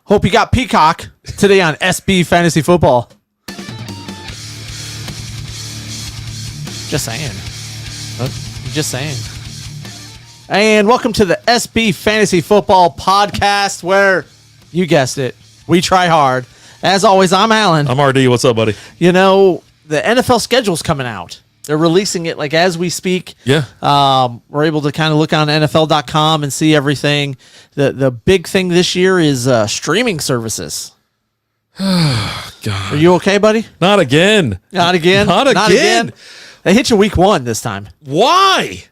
Hope you got Peacock today on SB Fantasy Football. Just saying. Just saying. And welcome to the SB Fantasy Football Podcast, where, you guessed it, we try hard. As always, I'm Alan. I'm RD. What's up, buddy? You know, the NFL schedule's coming out. They're releasing it like as we speak. Yeah. We're able to kind of look on NFL.com and see everything. The big thing this year is streaming services. God. Are you okay, buddy? Not again. Not again? Not again. They hit you week one this time. Why?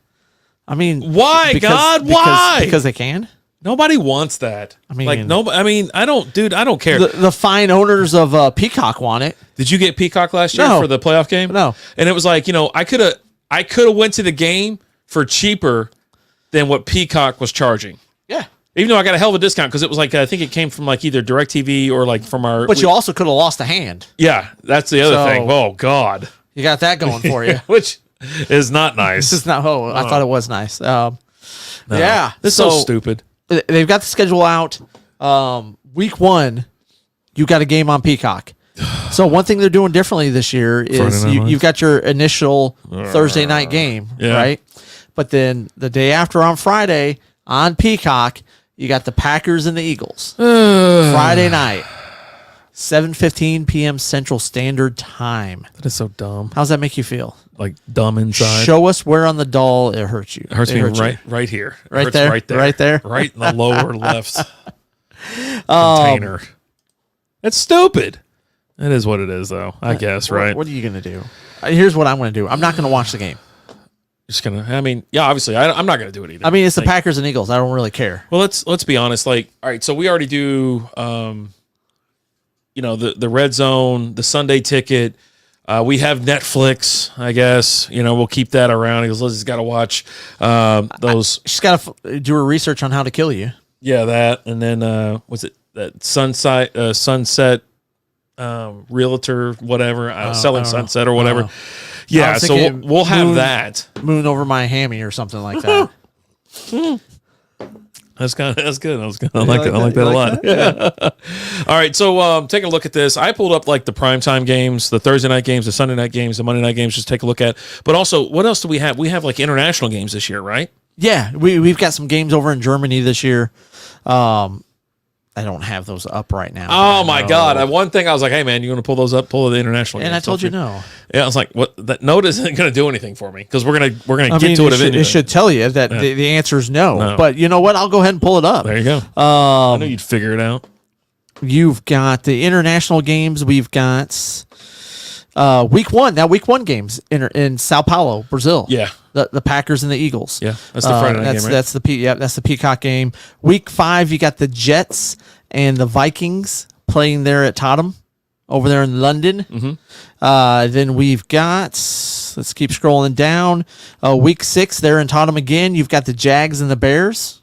I mean, Why, God? Why? Because they can. Nobody wants that. I mean- like nobody. I mean, I don't care. The fine owners of Peacock want it. Did you get Peacock last year No. for the playoff game? No. And it was like, I could have went to the game for cheaper than what Peacock was charging. Yeah. Even though I got a hell of a discount because it was like, I think it came from like either DirecTV or like from our. But you also could have lost a hand. Yeah, that's the other So- thing. Oh God. You got that going for you. Which is not nice. This is not. Oh, I thought it was nice. No. Yeah. This is so stupid. They've got the schedule out. Week one, you got a game on Peacock. So one thing they're doing differently this year is Friday night you've got your initial Thursday night game, Yeah. right? But then the day after on Friday on Peacock, you got the Packers and the Eagles. Friday night, 7:15 p.m. Central Standard Time. That is so dumb. How's that make you feel? Like dumb inside. Show us where on the doll it hurts you. It hurts It me hurts you. right here. It Right hurts there? Right there. Right there? Right in the lower left container. That's stupid. It is what it is, though. I guess, right? What are you going to do? Here's what I'm going to do. I'm not going to watch the game. Just gonna. I mean, yeah. Obviously, I'm not gonna do it either. I mean, it's the Like, Packers and Eagles. I don't really care. Well, let's be honest. Like, all right. So we already do. The red zone, the Sunday ticket. We have Netflix. I guess we'll keep that around because Lizzie's got to watch those. She's got to do her research on how to kill you. Yeah, that, and then was it that Sunset Realtor, whatever, Selling Sunset or whatever. I Yeah, was so thinking we'll have Moon- that. Moon over my hammy or something like that. That's good. I like that. I like that a lot. Yeah. All right, so take a look at this. I pulled up like the primetime games, the Thursday night games, the Sunday night games, the Monday night games. Just take a look at. But also, what else do we have? We have like international games this year, right? Yeah, we've got some games over in Germany this year. I don't have those up right now. Oh my God! One thing I was like, "Hey man, you want to pull those up? Pull the international." And games, I told don't you no. Yeah, I was like, "What? That note isn't going to do anything for me because we're gonna I get mean, to it it eventually." should tell you that the answer is no. No. But you know what? I'll go ahead and pull it up. There you go. I knew you'd figure it out. You've got the international games. We've got week one games in Sao Paulo, Brazil. Yeah. The Packers and the Eagles. Yeah, that's the Friday night game, right? That's the Peacock game. Week 5, you got the Jets and the Vikings playing there at Tottenham over there in London. Mm-hmm. Then we've got, let's keep scrolling down. Week 6, they're in Tottenham again. You've got the Jags and the Bears.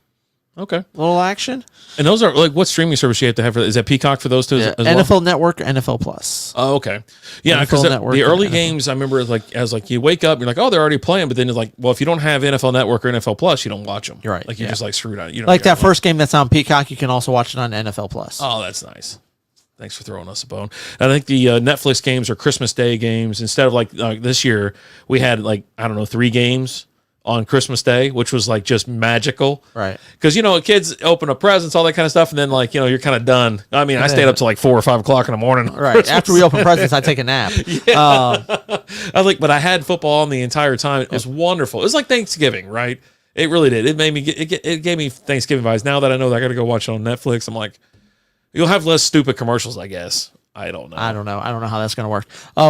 Okay. Little action. And those are like, what streaming service you have to have for that? Is that Peacock for those two as well? NFL Network, NFL Plus. Oh, okay. Yeah, NFL because Network the early and games, I remember as you wake up, you're like, oh, they're already playing. But then it's like, well, if you don't have NFL Network or NFL Plus, you don't watch them. You're right, Like you're yeah. just like screwed out. You don't Like care that first game that's on Peacock, you can also watch it on NFL Plus. Oh, that's nice. Thanks for throwing us a bone. I think the Netflix games are Christmas Day games. Instead of like this year, we had 3 games on Christmas Day, which was like just magical. Right. Because, kids open up presents, all that kind of stuff. And then you're kind of done. I mean, I stayed up till like 4 or 5 o'clock in the morning. on Right. Christmas. After we open presents, I take a nap. I was like, but I had football on the entire time. It was wonderful. It was like Thanksgiving, right? It really did. It made me it gave me Thanksgiving vibes. Now that I know that I got to go watch it on Netflix, I'm like, you'll have less stupid commercials, I guess. I don't know. I don't know how that's going to work.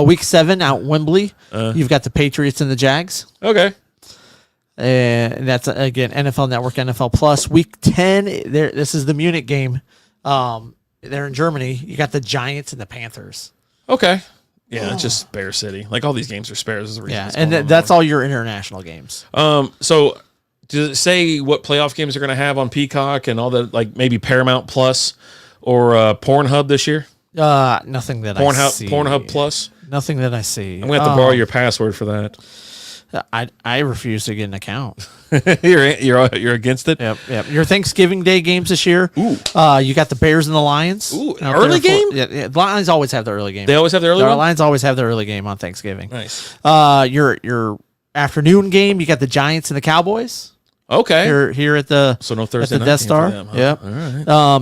Week 7 out in Wembley, you've got the Patriots and the Jags. Okay. And that's, again, NFL Network, NFL Plus. Week 10, this is the Munich game. They're in Germany. You got the Giants and the Panthers. Okay. Yeah, it's just Bear City. Like all these games are spares. Is the reason Yeah, it's and going on that's all your international games. So does it say what playoff games they're going to have on Peacock and all the, like maybe Paramount Plus or Pornhub this year? Nothing that I see. Pornhub Plus? Nothing that I see. I'm going to have to borrow your password for that. I refuse to get an account. You're against it. Yep. Your Thanksgiving Day games this year. Ooh. You got the Bears and the Lions. Ooh, out early there game? Yeah, the Lions always have the early game. They always have the early The one. Lions always have the early game on Thanksgiving. Nice. Your afternoon game, you got the Giants and the Cowboys. Okay. Here at the So no at Thursday the night Death game Star. for them, huh? Yep. All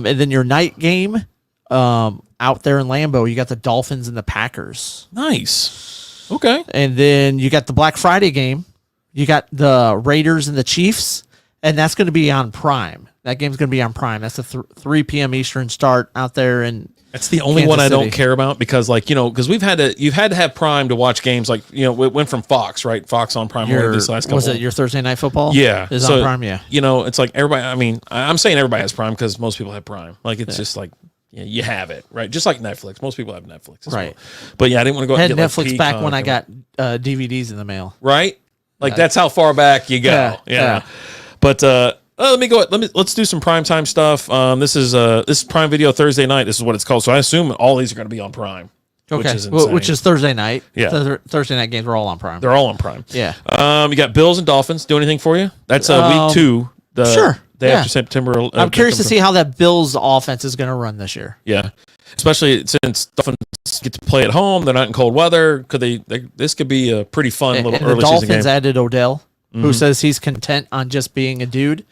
right. And then your night game, out there in Lambeau, you got the Dolphins and the Packers. Nice. Okay. And then you got the Black Friday game. You got the Raiders and the Chiefs, and that's going to be on Prime. That game's going to be on Prime. That's a 3 p.m. Eastern start out there in That's the only Kansas one I don't City. care about because, like, because you've had to have Prime to watch games. Like, it went from Fox, right? Fox on Prime this last couple. Was it your Thursday Night Football? Yeah, Is so, on Prime. Yeah. It's like everybody. I mean, I'm saying everybody has Prime because most people have Prime. Like, it's just like you have it, right? Just like Netflix. Most people have Netflix, as Right. well. But yeah, I didn't want to go. I had and get, Netflix like, back Peacock when I and- got DVDs in the mail. right. Like that's how far back you go. Yeah. But let me go. Let's do some primetime stuff. This is Prime Video Thursday night. This is what it's called. So I assume all these are going to be on Prime. Okay, Which is insane. which is Thursday night. Yeah. Thursday night games are all on Prime. They're all on Prime. Yeah. You got Bills and Dolphins. Do anything for you? That's week 2. Sure. Day Yeah. after September. I'm curious to see how that Bills offense is going to run this year. Yeah. Especially since Dolphins get to play at home. They're not in cold weather. Could they this could be a pretty fun little And early the season Dolphins game. added Odell, who says he's content on just being a dude,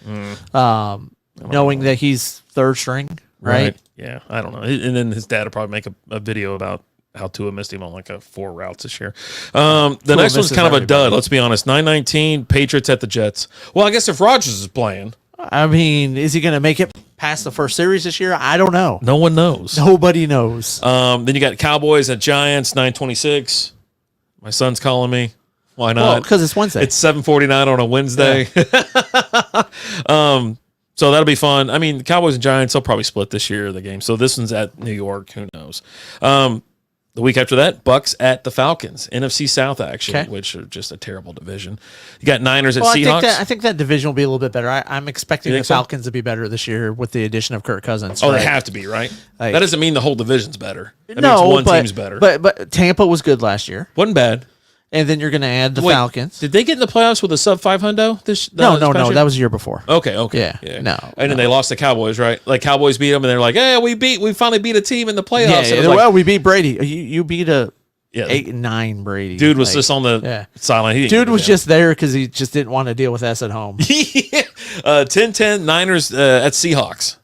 knowing that he's third string, right? Yeah. I don't know. And then his dad will probably make a video about how Tua missed him on like 4 routes this year. The next one's misses kind of a dud. everybody. Let's be honest. 9-19 Patriots at the Jets. Well, I guess if Rodgers is playing, I mean, is he going to make it past the first series this year? I don't know. no one knows. Nobody knows. Then you got Cowboys at Giants, 9-26. My son's calling me. Why Well, not? because it's Wednesday. It's 7:49 on a Wednesday. So that'll be fun. I mean, the Cowboys and Giants, they'll probably split this year, the game. So this one's at New York. Who knows? The week after that, Bucks at the Falcons. NFC South action, Okay. which are just a terrible division. You got Niners at Well, Seahawks. I think that division will be a little bit better. I'm expecting You the think so? Falcons to be better this year with the addition of Kirk Cousins. Oh, right? they have to be, right? Like- that doesn't mean the whole division's better. That No, means one but, team's better. But Tampa was good last year, Wasn't bad. and then you're going to add the Wait, Falcons. Did they get in the playoffs with a sub 500 this? No, this past year? that was the year before. Okay. Yeah, no, And then they lost the Cowboys, right? Like Cowboys beat them, and they're like, "Hey, we finally beat a team in the playoffs." Yeah, And it was like, well, we beat Brady. You beat a yeah, 8-9 Brady. dude was Like, just on the yeah. sideline. He didn't Dude give a was damn. just there because he just didn't want to deal with us at home. 10-10 Niners at Seahawks.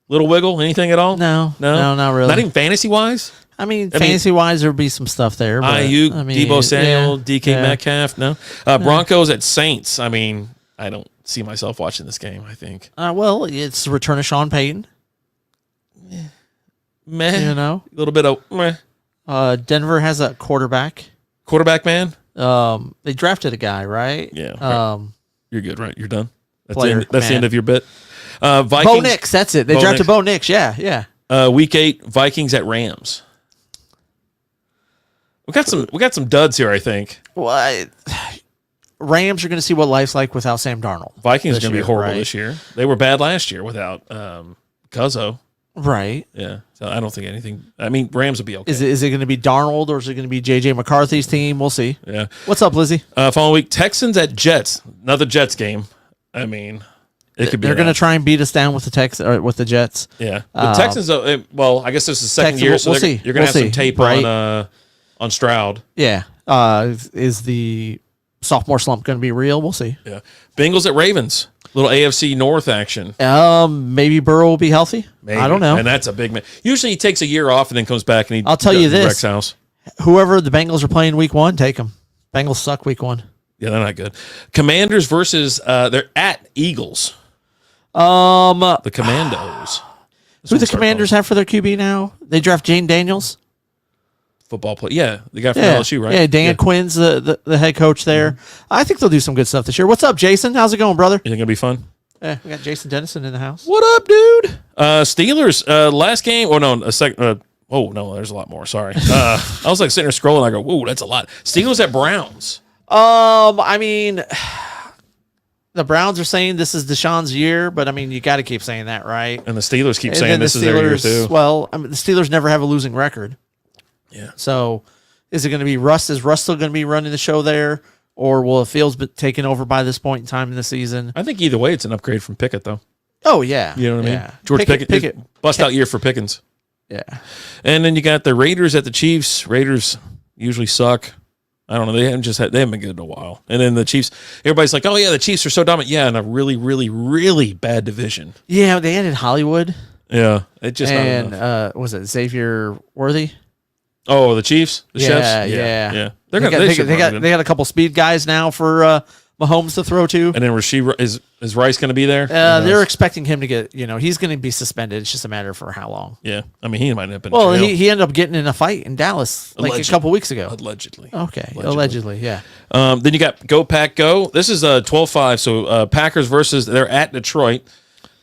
Little wiggle, anything at all? No, not really. Not even fantasy wise. I mean, fantasy wise, there'll be some stuff there. But, Ayuk, I mean, Debo Samuel, yeah, DK yeah. Metcalf. No, Broncos at Saints. I mean, I don't see myself watching this game. I think Well, it's the return of Sean Payton. meh. You know, A little bit of meh. Denver has a quarterback. Quarterback man. They drafted a guy, right? Yeah. You're good, right? You're done. That's, Player, the man. end of your bit. Vikings. Bo Nix. That's it. They Bo drafted Nix. Bo Nix. Yeah. Week 8 Vikings at Rams. We got some duds here, I think. Well, Rams are going to see what life's like without Sam Darnold. Vikings are this going to be year, horrible right? this year. They were bad last year without Guzzo. Right. Yeah. So I don't think anything. I mean, Rams will be okay. Is it going to be Darnold or is it going to be JJ McCarthy's team? We'll see. Yeah. What's up, Lizzie? Following week, Texans at Jets. Another Jets game. I mean, it could be. They're going to that. try and beat us down with the Jets. Yeah. The Texans. Well, I guess this is the second Texans, year, so we'll they're- see. you're going to We'll have some see. tape Right. on Stroud. Yeah. Is the sophomore slump going to be real? We'll see. Yeah. Bengals at Ravens. Little AFC North action. Maybe Burrow will be healthy. Maybe. I don't know. And that's a big man. Usually he takes a year off and then comes back and he. I'll tell you goes to this. Rex House. Whoever the Bengals are playing week 1, take them. Bengals suck week 1. Yeah, they're not good. Commanders versus they're at Eagles. The Commandos. Who the Commanders have for their QB now? They draft Jane Daniels. Football play. Yeah, the guy from Yeah, LSU, right? Yeah, Dan Quinn's the head coach there. I think they'll do some good stuff this year. What's up, Jason? How's it going, brother? You think it'll be fun? Yeah, we got Jason Dennison in the house. What up, dude? Steelers. Last game. Oh no, a second. Oh no, there's a lot more. Sorry. I was like sitting there scrolling. I go, whoa, that's a lot. Steelers at Browns. I mean, the Browns are saying this is Deshaun's year, but I mean, you got to keep saying that, right? And the Steelers keep And saying then this is their year too. Well, I mean, the Steelers never have a losing record. Yeah. So, is it going to be Russ? Is Russ still going to be running the show there, or will Fields be taken over by this point in time in the season? I think either way, it's an upgrade from Pickett, though. Oh yeah, You know what I mean? yeah. George Pickett, bust out year for Pickens. Yeah, And then you got the Raiders at the Chiefs. Raiders usually suck. I don't know. They haven't been good in a while. And then the Chiefs, everybody's like, oh yeah, the Chiefs are so dominant. Yeah, in a really, really, really bad division. yeah. They added Hollywood Yeah, it just not and enough. was it Xavier Worthy? Oh, the Chiefs, the Yeah, Chefs, yeah. They're They gonna. got a couple speed guys now for Mahomes to throw to. And then is Rice going to be there? They're expecting him to get. He's going to be suspended. It's just a matter for how long. Yeah, I mean he might have been. Well, in jail. he ended up getting in a fight in Dallas like a couple weeks ago. Allegedly. Okay, allegedly, yeah. Then you got Go Pack Go. This is 12-5. So Packers versus they're at Detroit.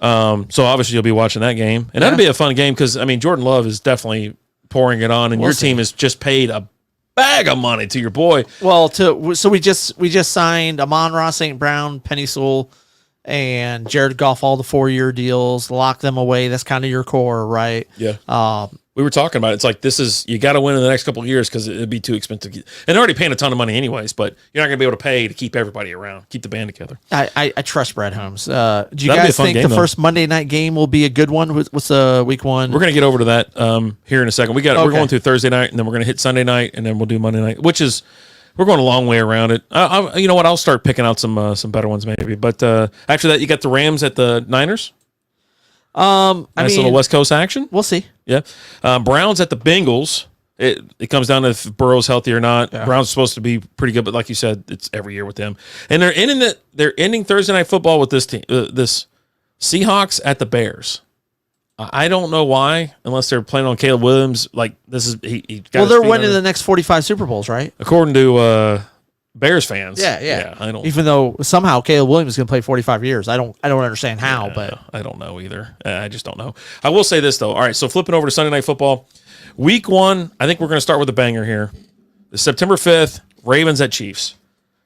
So obviously you'll be watching that game, and that'll be a fun game because I mean Jordan Love is definitely pouring it on, and your team has just paid a bag of money to your boy. Well, so we just signed Amon-Ra St. Brown, Penny Sewell, and Jared Goff, all the 4-year deals. Lock them away. That's kind of your core, right? Yeah. We were talking about it. It's like you got to win in the next couple of years because it'd be too expensive. And they're already paying a ton of money anyways, but you're not going to be able to pay to keep everybody around, keep the band together. I trust Brad Holmes. Do you That'll be a guys fun think game, the first Monday night game will be a good one? What's week one? We're going to get over to that here in a second. We're going through Thursday night, and then we're going to hit Sunday night, and then we'll do Monday night, which is we're going a long way around it. You know what? I'll start picking out some better ones maybe. But after that, you got the Rams at the Niners. Nice little West Coast action. We'll see. Yeah. Browns at the Bengals. It comes down to if Burrow's healthy or not. Yeah. Browns are supposed to be pretty good, but like you said, it's every year with them. And they're ending Thursday night football with this team, this Seahawks at the Bears. I don't know why, unless they're playing on Caleb Williams. Like this is he got Well, his they're feet winning under- the next 45 Super Bowls, right? according to Bears fans. Yeah. I don't. Even though somehow Caleb Williams is going to play 45 years, I don't understand how, but I don't know either. I just don't know. I will say this though. All right, so flipping over to Sunday Night Football, Week 1. I think we're going to start with a banger here. September 5th, Ravens at Chiefs.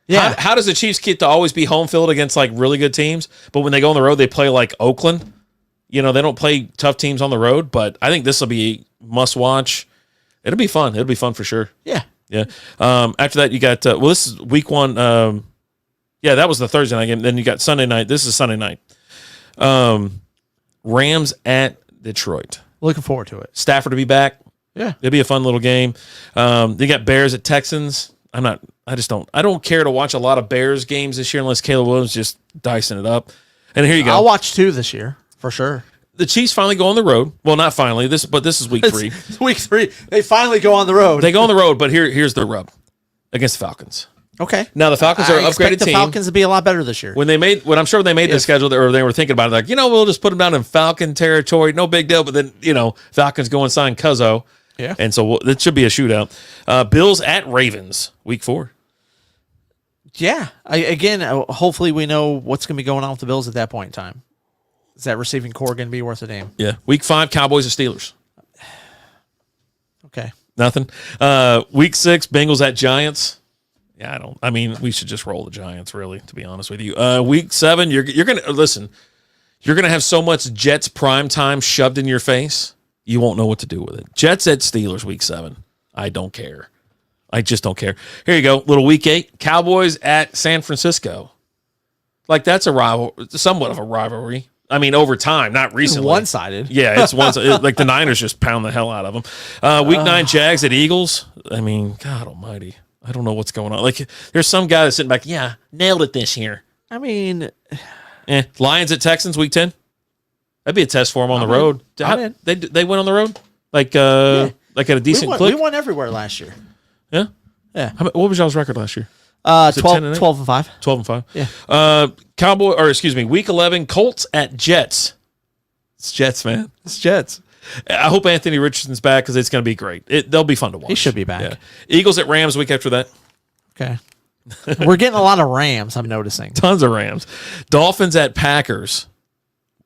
yeah, How does the Chiefs get to always be home field against like really good teams, but when they go on the road, they play like Oakland? They don't play tough teams on the road. But I think this will be must watch. It'll be fun. It'll be fun for sure. yeah. Yeah. After that, you got this is Week 1. Yeah, that was the Thursday night game. Then you got Sunday night. This is Sunday night. Rams at Detroit. Looking forward to it. Stafford to be back. Yeah. It'll be a fun little game. They got Bears at Texans. I don't care to watch a lot of Bears games this year unless Caleb Williams just dicing it up. And here you go. I'll watch 2 this year for sure. The Chiefs finally go on the road. Well, not finally. This is week 3. It's week 3. They finally go on the road. They go on the road, but here's the rub against the Falcons. Okay. Now the Falcons are an I expect upgraded the team. Falcons to be a lot better this year. When I'm sure they made the schedule, or they were thinking about it, like, we'll just put them down in Falcon territory, no big deal. But then, Falcons go and sign Cuzzo. Yeah. And so it should be a shootout. Bills at Ravens, week 4. Yeah. Hopefully we know what's going to be going on with the Bills at that point in time. Is that receiving core going to be worth a damn? Yeah. Week 5, Cowboys or Steelers. Okay. Nothing. Week 6, Bengals at Giants. Yeah, we should just roll the Giants, really, to be honest with you. Week 7, you're going to, listen, you're going to have so much Jets prime time shoved in your face, you won't know what to do with it. Jets at Steelers, week 7. I don't care. I just don't care. Here you go. Little week 8, Cowboys at San Francisco. Like, that's somewhat of a rivalry. I mean, over time, not recently. One-sided. Yeah, it's like the Niners just pound the hell out of them. Week 9, Jags at Eagles. I mean, God almighty. I don't know what's going on. Like, there's some guy that's sitting back, nailed it this year. I mean, Lions at Texans, week 10. That'd be a test for them on the road. They went on the road? Like at a decent clip? We won everywhere last year. Yeah? Yeah. What was y'all's record last year? 12 and 5. 12 and 5. Yeah. Week 11, Colts at Jets. It's Jets, man. It's Jets. I hope Anthony Richardson's back because it's going to be great. They'll be fun to watch. He should be back. Yeah. Eagles at Rams week after that. Okay. We're getting a lot of Rams, I'm noticing. Tons of Rams. Dolphins at Packers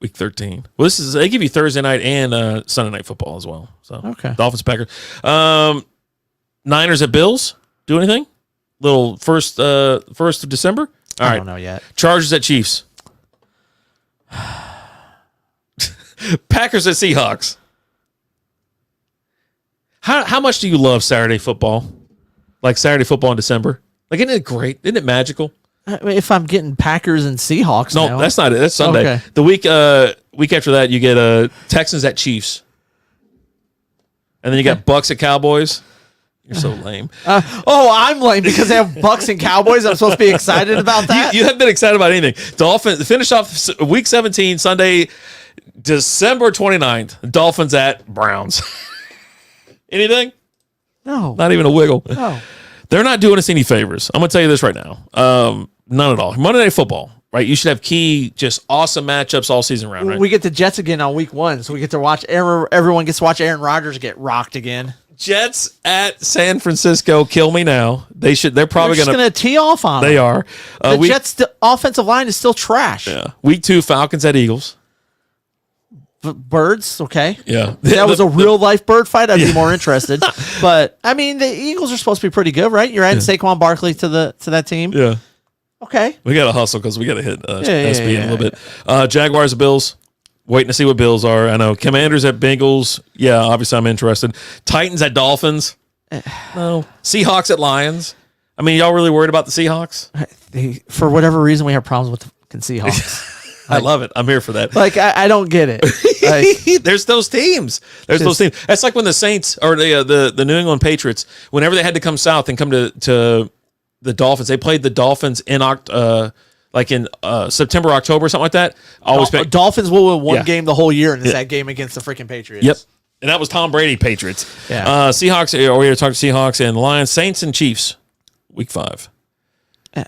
week 13. Well, they give you Thursday night and Sunday night football as well. So Okay. Dolphins, Packers. Niners at Bills. Do anything? Little first of December. All I right. don't know yet. Chargers at Chiefs. Packers at Seahawks. How much do you love Saturday football? Like Saturday football in December? Like, isn't it great? Isn't it magical? I mean, if I'm getting Packers and Seahawks, No, now. that's not it. That's Sunday. Okay. The week after that, you get Texans at Chiefs, and then you got Bucks at Cowboys. You're so lame. I'm lame because they have Bucks and Cowboys. I'm supposed to be excited about that. You haven't been excited about anything. Dolphins finish off week 17 Sunday, December 29th. Dolphins at Browns. Anything? No, Not even a wiggle. no. They're not doing us any favors. I'm going to tell you this right now. None at all. Monday Night Football, right? You should have key, just awesome matchups all season round, right? We get the Jets again on week 1, so we get to watch. Everyone gets to watch Aaron Rodgers get rocked again. Jets at San Francisco. Kill me now. They're probably They're just going to tee off on They them. are. The Jets' offensive line is still trash. Yeah. Week 2, Falcons at Eagles. Birds, okay. Yeah. If that was a real life bird fight, I'd be more interested. But I mean, the Eagles are supposed to be pretty good, right? You're adding Saquon Barkley to that team. Yeah. Okay. We got to hustle because we got to hit SB in a little bit. yeah. Jaguars at Bills. Waiting to see what Bills are. I know. Commanders at Bengals. Yeah, obviously I'm interested. Titans at Dolphins. No. Seahawks at Lions. I mean, y'all really worried about the Seahawks? For whatever reason, we have problems with the fucking Seahawks. I love it. I'm here for that. Like I don't get it. Like, There's those teams. Those teams. That's like when the Saints or the New England Patriots, whenever they had to come south and come to the Dolphins, they played the Dolphins in September, October, something like that. Always Dolphins will win one Yeah. game the whole year, and it's that game against the freaking Patriots. Yep. And that was Tom Brady Patriots. Yeah. Seahawks. Are we here to talk Seahawks and the Lions? Saints and Chiefs. Week 5.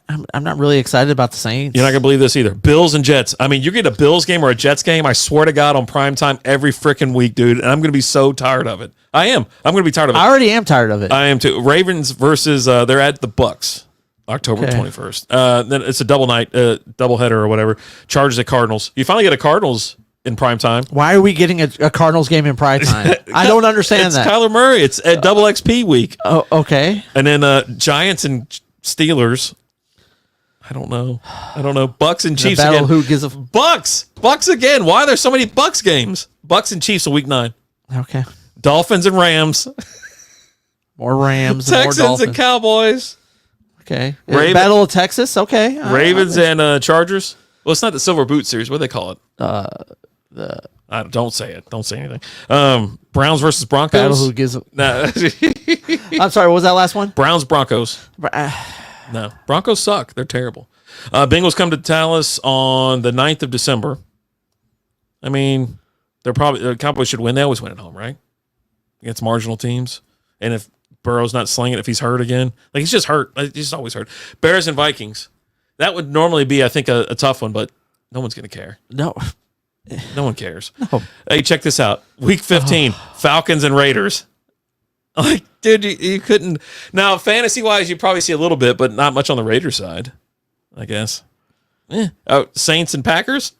I'm not really excited about the Saints. You're not gonna believe this either. Bills and Jets. I mean, you get a Bills game or a Jets game. I swear to God, on prime time every freaking week, dude. And I'm gonna be so tired of it. I am. I'm gonna be tired of it. I already am tired of it. I am too. Ravens versus they're at the Bucks, October 21st. Then it's a double night, double header or whatever. Chargers at Cardinals. You finally get a Cardinals in prime time. Why are we getting a Cardinals game in prime time? I don't understand It's that. Kyler Murray. It's at double XP week. Oh, okay. And then Giants and Steelers. I don't know. Bucks and Chiefs Battle again. who gives a Bucks again. Why are there so many Bucks games? Bucks and Chiefs in week 9. okay. Dolphins and Rams. More Rams, and more Texans Dolphins. and Cowboys. Okay. Battle of Texas. Okay. Ravens and Chargers. Well, it's not the Silver Boot Series. What do they call it? Don't say it. Don't say anything. Browns versus Broncos. Battle who gives a. No. I'm sorry. What was that last one? Browns Broncos. No. Broncos suck. They're terrible. Bengals come to Dallas on the 9th of December. I mean, the Cowboys should win. They always win at home, right? Against marginal teams. And if Burrow's not slinging, if he's hurt again, like he's just hurt. He's just always hurt. Bears and Vikings. That would normally be, I think, a tough one, but no one's going to care. No. No one cares. No. Hey, check this out. Week 15, Falcons and Raiders. Like, dude, you couldn't. Now, fantasy-wise, you probably see a little bit, but not much on the Raiders side, I guess. Saints and Packers?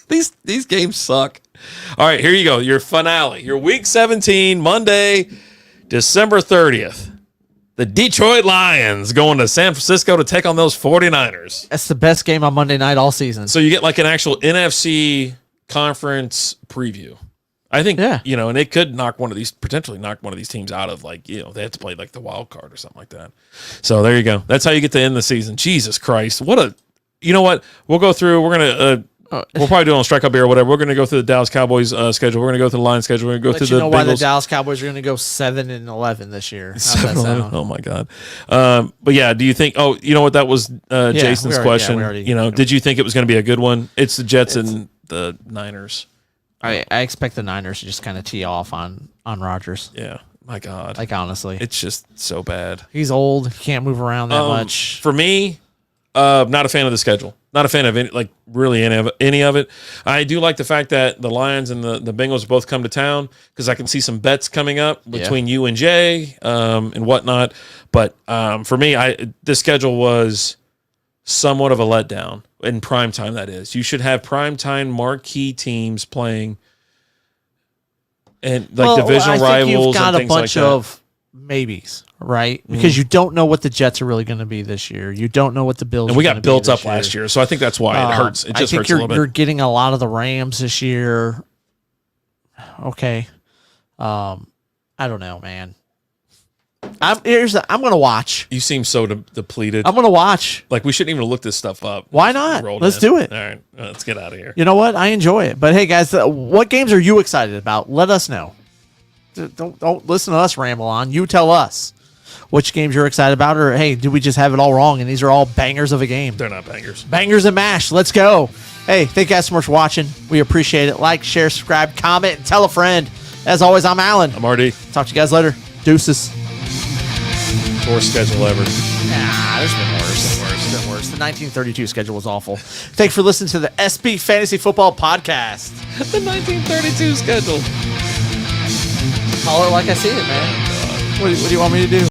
These games suck. All right, here you go. Your finale. Your Week 17, Monday, December 30th. The Detroit Lions going to San Francisco to take on those 49ers. That's the best game on Monday night all season. So you get like an actual NFC conference preview. I think, and it could potentially knock one of these teams out of they have to play like the wild card or something like that. So there you go. That's how you get to end the season. Jesus Christ. You know what? We'll go through, we're going to, we'll probably do it on Strike Up Beer or whatever. We're going to go through the Dallas Cowboys schedule. We're going to go through the Lions schedule. We're going to go through the Bengals. Why the Dallas Cowboys are going to go 7-11 this year. How's that sound? Oh my God. But yeah, do you think, you know what? That was Jason's question. Did you think it was going to be a good one? It's the Jets and the Niners. I expect the Niners to just kind of tee off on Rodgers. Yeah. My God. Like, honestly. It's just so bad. He's old. He can't move around that much. For me, not a fan of the schedule. Not a fan of any of it. I do like the fact that the Lions and the Bengals both come to town because I can see some bets coming up between you and Jay and whatnot. But for me, this schedule was somewhat of a letdown in prime time. That is, you should have prime time marquee teams playing and divisional rivals. You've got and a things bunch like that. of maybes, right? Because you don't know what the Jets are really going to be this year. You don't know what the Bills. And we are got built up last year, so I think that's why it hurts. It just hurts a little bit. You're getting a lot of the Rams this year. Okay, I don't know, man. I'm going to watch. You seem so depleted. I'm going to watch. Like, we shouldn't even look this stuff up. Why not? Rolled Let's in. do it. All right, let's get out of here. You know what? I enjoy it. But hey, guys, what games are you excited about? Let us know. Don't listen to us ramble on. You tell us which games you're excited about, or hey, did we just have it all wrong and these are all bangers of a game? They're not bangers. Bangers and mash. Let's go. Hey, thank you guys so much for watching. We appreciate it. Like, share, subscribe, comment, and tell a friend. As always, I'm Alan. I'm RD. Talk to you guys later. Deuces. Worst schedule ever. Nah, there's been worse. There's been worse. The 1932 schedule was awful. Thanks for listening to the SB Fantasy Football Podcast. The 1932 schedule. Call it like I see it, man. What do you want me to do?